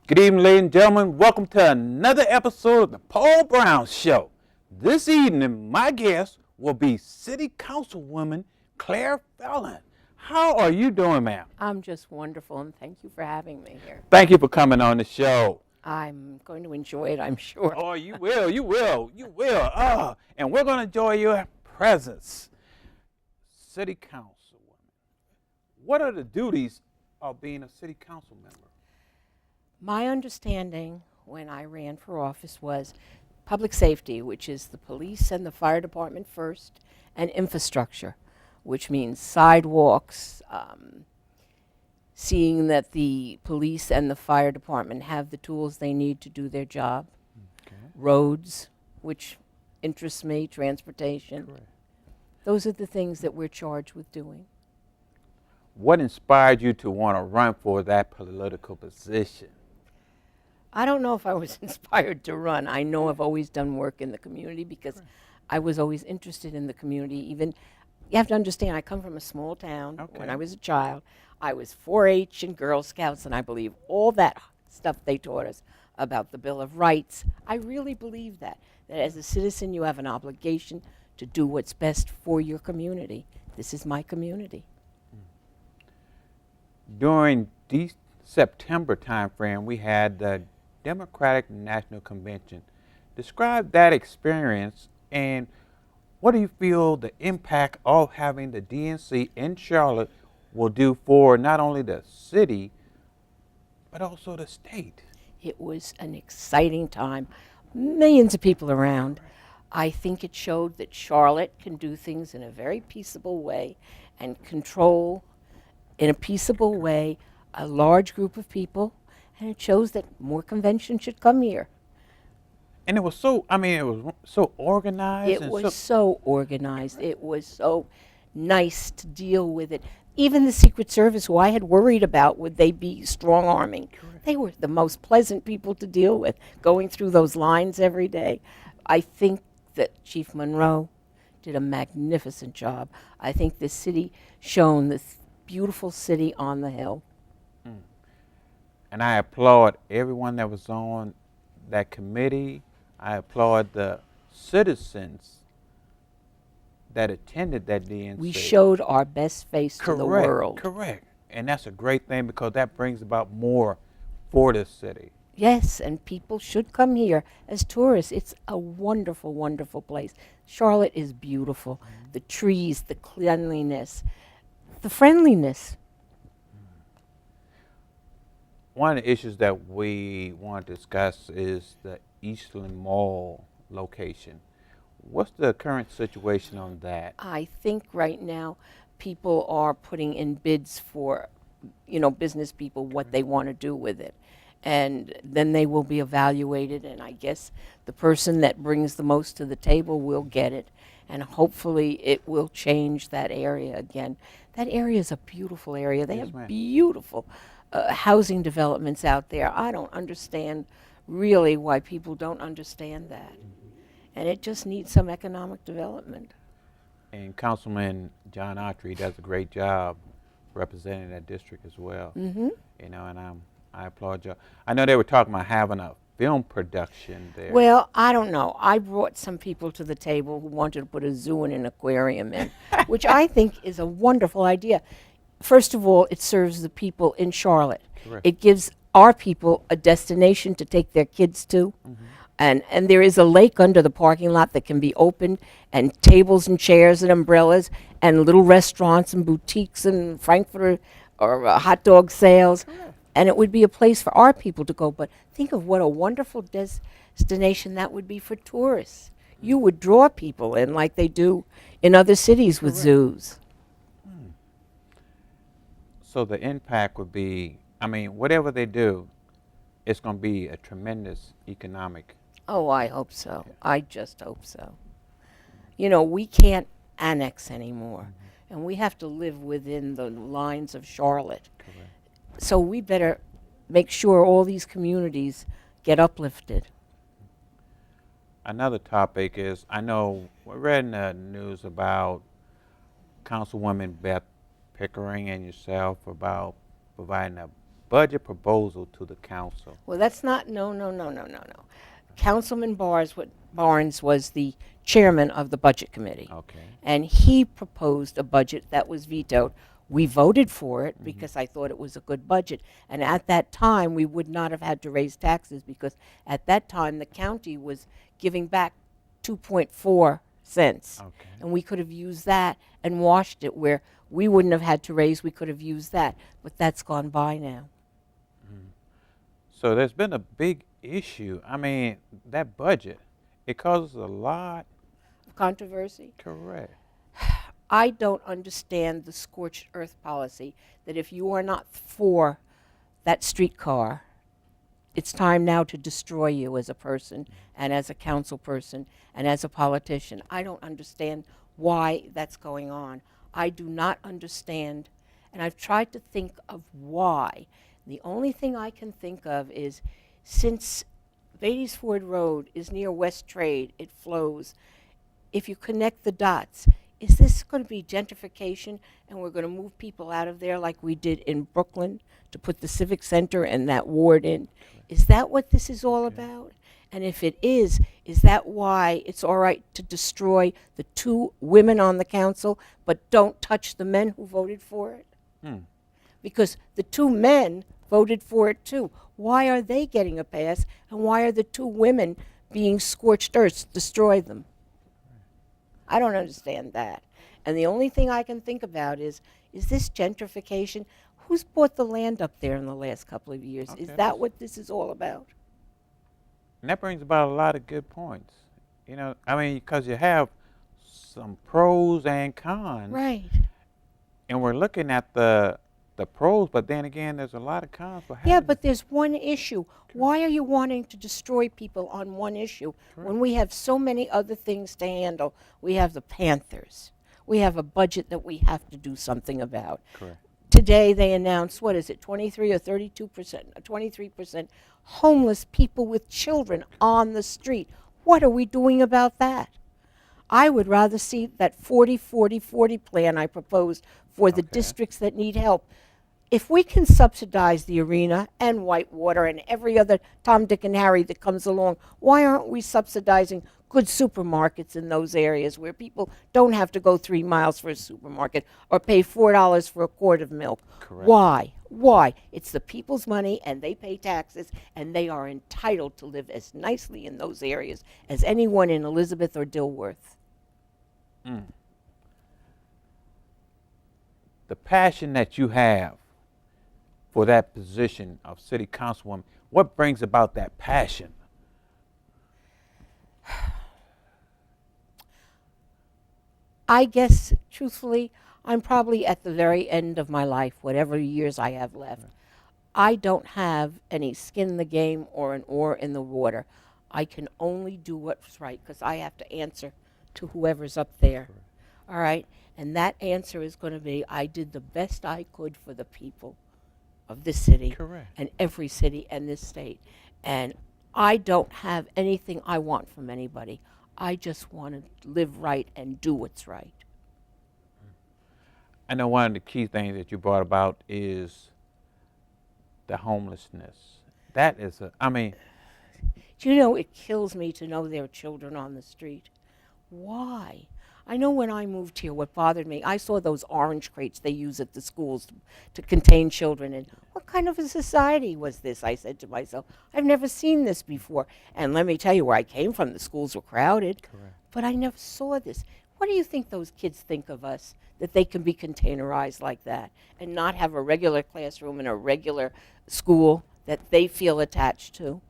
Good evening, ladies and gentlemen. Welcome to another episode of the Paul Brown Show. This evening, my guest will be City Councilwoman Green Fallon. How are you doing, ma'am? I'm just wonderful, and thank you for having me here. Thank you for coming on the show. I'm going to enjoy it, I'm sure. Oh, you will. And we're going to enjoy your presence. City Councilwoman. What are the duties of being a city council member? My understanding when I ran for office was public safety, which is the police and the fire department first, and infrastructure, which means sidewalks, seeing that the police and the fire department have the tools they need to do their job, roads, which interests me, transportation. Correct. Those are the things that we're charged with doing. What inspired you to want to run for that political position? I don't know if I was inspired to run. I know I've always done work in the community because I was always interested in the community. Even, you have to understand, I come from a small town. Okay. When I was a child, I was 4-H and Girl Scouts, and I believe all that stuff they taught us about the Bill of Rights. I really believe that as a citizen you have an obligation to do what's best for your community. This is my community. During the September timeframe, we had the Democratic National Convention. Describe that experience and what do you feel the impact of having the DNC in Charlotte will do for not only the city, but also the state? It was an exciting time. Millions of people around. I think it showed that Charlotte can do things in a very peaceable way and control in a peaceable way a large group of people, and it shows that more conventions should come here. And it was so, it was so organized. It was so organized. It was so nice to deal with it. Even the Secret Service, who I had worried about, would they be strong-arming? They were the most pleasant people to deal with, going through those lines every day. I think that Chief Monroe did a magnificent job. I think the city shone this beautiful city on the hill. And I applaud everyone that was on that committee. I applaud the citizens that attended that DNC. We showed our best face to the world. Correct. And that's a great thing because that brings about more for the city. Yes, and people should come here as tourists. It's a wonderful, wonderful place. Charlotte is beautiful. The trees, the cleanliness, the friendliness. One of the issues that we want to discuss is the Eastland Mall location. What's the current situation on that? I think right now people are putting in bids for, business people, what they want to do with it. And then they will be evaluated, and I guess the person that brings the most to the table will get it. And hopefully it will change that area again. That area is a beautiful area. They Yes, have ma'am. beautiful housing developments out there. I don't understand really why people don't understand that. And it just needs some economic development. And Councilman John Autry does a great job representing that district as well. Mm-hmm. And I applaud you. I know they were talking about having a film production there. Well, I don't know. I brought some people to the table who wanted to put a zoo and an aquarium in, which I think is a wonderful idea. First of all, it serves the people in Charlotte. Correct. It gives our people a destination to take their kids to. And there is a lake under the parking lot that can be opened, and tables and chairs and umbrellas, and little restaurants and boutiques and Frankfurter or hot dog sales. And it would be a place for our people to go. But think of what a wonderful destination that would be for tourists. You would draw people in like they do in other cities with zoos. So the impact would be, whatever they do, it's going to be a tremendous economic. Oh, I hope so. I just hope so. We can't annex anymore, and we have to live within the lines of Charlotte. Correct. So we better make sure all these communities get uplifted. Another topic is, I know we read in the news about Councilwoman Beth Pickering and yourself about providing a budget proposal to the council. Well, that's not, no, no, no, no, no, no. Councilman Barnes was the chairman of the budget committee. Okay. And he proposed a budget that was vetoed. We voted for it because I thought it was a good budget. And at that time, we would not have had to raise taxes because at that time, the county was giving back 2.4 cents. Okay. And we could have used that and washed it where we wouldn't have had to raise, we could have used that. But that's gone by now. So there's been a big issue. I mean, that budget, it causes a lot. Controversy? Correct. I don't understand the scorched earth policy that if you are not for that streetcar, it's time now to destroy you as a person and as a council person and as a politician. I don't understand why that's going on. I do not understand, and I've tried to think of why. The only thing I can think of is since Beatties Ford Road is near West Trade, it flows. If you connect the dots, is this going to be gentrification and we're going to move people out of there like we did in Brooklyn to put the Civic Center and that ward in? Is that what this is all about? And if it is that why it's all right to destroy the 2 women on the council, but don't touch the men who voted for it? Because the 2 men voted for it too. Why are they getting a pass, and why are the 2 women being scorched earth? Destroy them. I don't understand that. And the only thing I can think about is this gentrification? Who's bought the land up there in the last couple of years? Okay. Is that what this is all about? And that brings about a lot of good points. You know, I mean, because you have some pros and cons. Right. And we're looking at the pros, but then again, there's a lot of cons for having. Yeah, but there's one issue. Why are you wanting to destroy people on one issue when we have so many other things to handle? We have the Panthers. We have a budget that we have to do something about. Correct. Today they announced, what is it, 23 or 32%, 23% homeless people with children on the street. What are we doing about that? I would rather see that 40-40-40 plan I proposed for the districts that need help. If we can subsidize the arena and Whitewater and every other Tom, Dick, and Harry that comes along, why aren't we subsidizing good supermarkets in those areas where people don't have to go 3 miles for a supermarket or pay $4 for a quart of milk? Correct. Why? Why? It's the people's money and they pay taxes and they are entitled to live as nicely in those areas as anyone in Elizabeth or Dilworth. The passion that you have for that position of city councilwoman, what brings about that passion? I guess, truthfully, I'm probably at the very end of my life, whatever years I have left. I don't have any skin in the game or an oar in the water. I can only do what's right because I have to answer to whoever's up there. All right? And that answer is going to be I did the best I could for the people of this city. Correct. And every city and this state. And I don't have anything I want from anybody. I just want to live right and do what's right. I know one of the key things that you brought about is the homelessness. That is Do you know, it kills me to know there are children on the street. Why? I know when I moved here, what bothered me, I saw those orange crates they use at the schools to contain children. And what kind of a society was this? I said to myself, I've never seen this before. And let me tell you, where I came from, the schools were crowded. Correct. But I never saw this. What do you think those kids think of us, that they can be containerized like that and not have a regular classroom and a regular school that they feel attached to?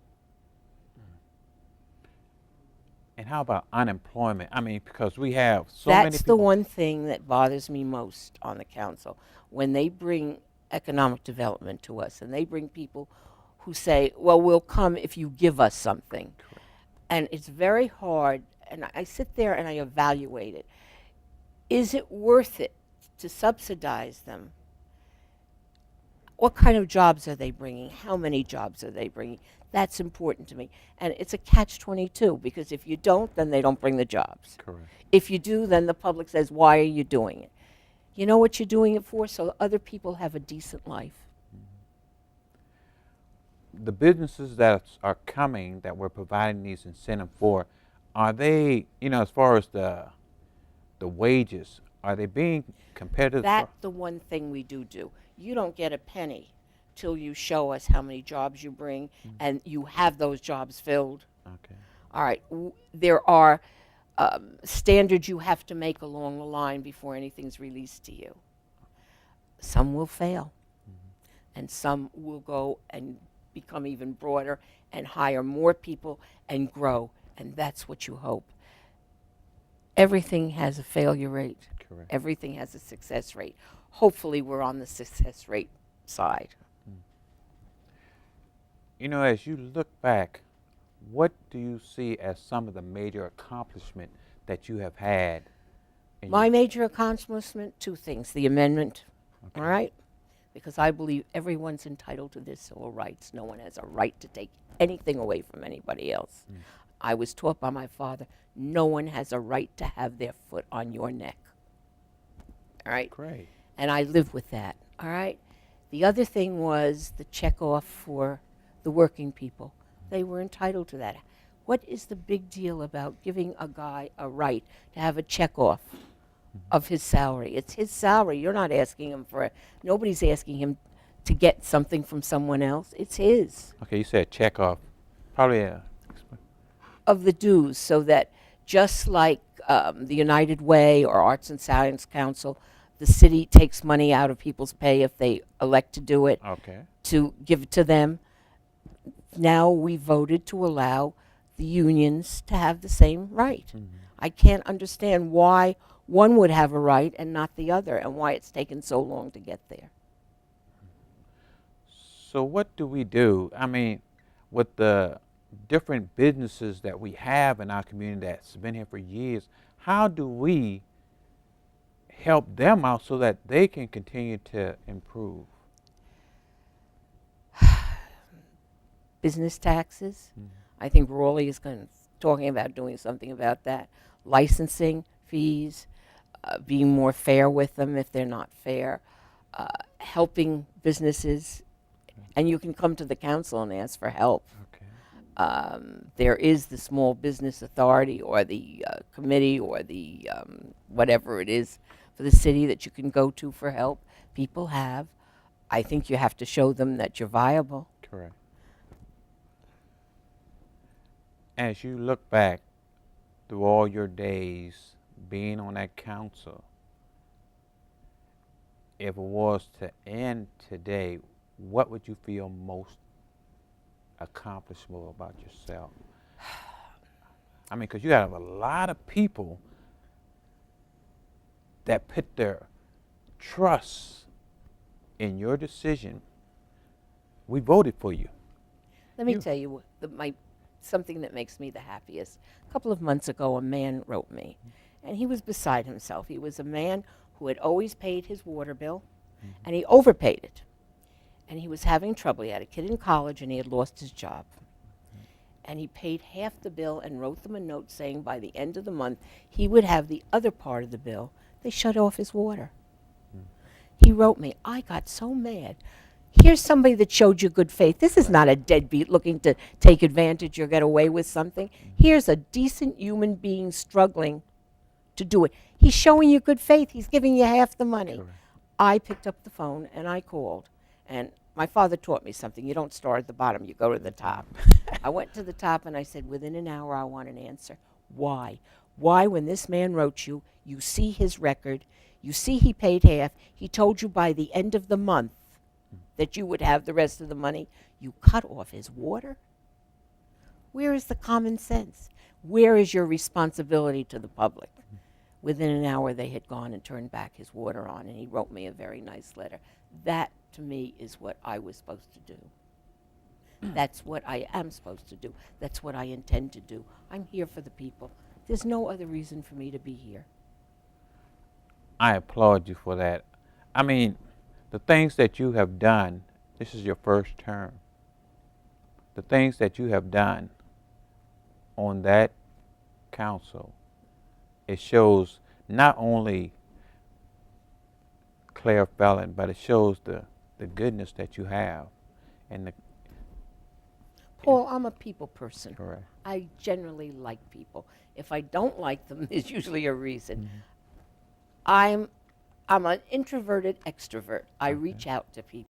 And how about unemployment? I mean, because we have so many people. That's the one thing that bothers me most on the council. When they bring economic development to us and they bring people who say, well, we'll come if you give us something. Correct. And it's very hard, and I sit there and I evaluate it. Is it worth it to subsidize them? What kind of jobs are they bringing? How many jobs are they bringing? That's important to me. And it's a catch-22, because if you don't, then they don't bring the jobs. Correct. If you do, then the public says, why are you doing it? You know what you're doing it for? So other people have a decent life. the businesses that are coming that we're providing these incentives for, are they, as far as the wages, are they being competitive? That's the one thing we do. You don't get a penny till you show us how many jobs you bring and you have those jobs filled. Okay. All right. There are standards you have to make along the line before anything's released to you. Some will fail, and some will go and become even broader and hire more people and grow, and that's what you hope. Everything has a failure rate. Correct. Everything has a success rate. Hopefully, we're on the success rate side. As you look back, what do you see as some of the major accomplishment that you have had? My major accomplishment, two things. The amendment, Okay. all right? Because I believe everyone's entitled to their civil rights. No one has a right to take anything away from anybody else. I was taught by my father, no one has a right to have their foot on your neck. All right? Great. And I live with that, all right? The other thing was the check off for the working people. They were entitled to that. What is the big deal about giving a guy a right to have a check off of his salary? It's his salary. You're not asking him for it. Nobody's asking him to get something from someone else. It's his. Okay, you said check off. Probably Of the dues, so that just like the United Way or Arts and Science Council, the city takes money out of people's pay if they elect to do it, okay. to give it to them. Now we voted to allow the unions to have the same right. I can't understand why one would have a right and not the other, and why it's taken so long to get there. So what do we do? I mean, with the different businesses that we have in our community that's been here for years, how do we help them out so that they can continue to improve? Business taxes. I think Raleigh is talking about doing something about that. Licensing fees, being more fair with them if they're not fair, helping businesses. And you can come to the council and ask for help. Okay. There is the Small Business Authority or the committee or the whatever it is for the city that you can go to for help. People have. I think you have to show them that you're viable. Correct. As you look back through all your days being on that council, if it was to end today, what would you feel most accomplishable about yourself? I mean, because you have a lot of people that put their trust in your decision. We voted for you. Let me tell you something that makes me the happiest. A couple of months ago, a man wrote me, and he was beside himself. He was a man who had always paid his water bill, and he overpaid it. And he was having trouble. He had a kid in college, and he had lost his job. And he paid half the bill and wrote them a note saying by the end of the month, he would have the other part of the bill. They shut off his water. He wrote me, I got so mad. Here's somebody that showed you good faith. This is not a deadbeat looking to take advantage or get away with something. Here's a decent human being struggling to do it. He's showing you good faith. He's giving you half the money. Correct. I picked up the phone and I called. And my father taught me something. You don't start at the bottom, you go to the top. I went to the top and I said, within an hour, I want an answer. Why? Why, when this man wrote you, you see his record, you see he paid half, he told you by the end of the month that you would have the rest of the money, you cut off his water? Where is the common sense? Where is your responsibility to the public? Within an hour, they had gone and turned back his water on, and he wrote me a very nice letter. That, to me, is what I was supposed to do. That's what I am supposed to do. That's what I intend to do. I'm here for the people. There's no other reason for me to be here. I applaud you for that. I mean, the things that you have done, this is your first term. The things that you have done on that council, it shows not only Claire Fallon, but it shows the goodness that you have and Paul, I'm a people person. Correct. I generally like people. If I don't like them, there's usually a reason. Mm-hmm. I'm an introverted extrovert. I reach out to people.